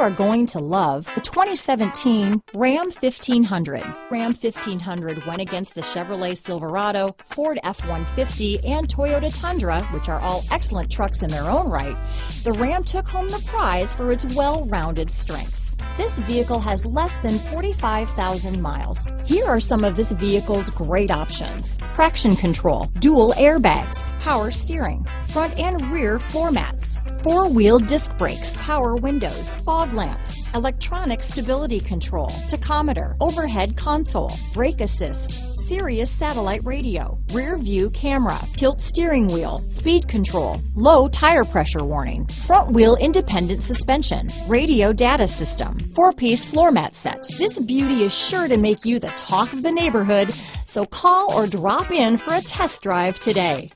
are going to love the 2017 Ram 1500. Ram 1500 went against the Chevrolet Silverado, Ford F-150, and Toyota Tundra, which are all excellent trucks in their own right. The Ram took home the prize for its well-rounded strengths. This vehicle has less than 45,000 miles. Here are some of this vehicle's great options: traction control, dual airbags, power steering, front and rear floor mats, four-wheel disc brakes, power windows, fog lamps, electronic stability control, tachometer, overhead console, brake assist, Sirius satellite radio, rear view camera, tilt steering wheel, speed control, low tire pressure warning, front wheel independent suspension, radio data system, 4-piece floor mat set. This beauty is sure to make you the talk of the neighborhood, so call or drop in for a test drive today.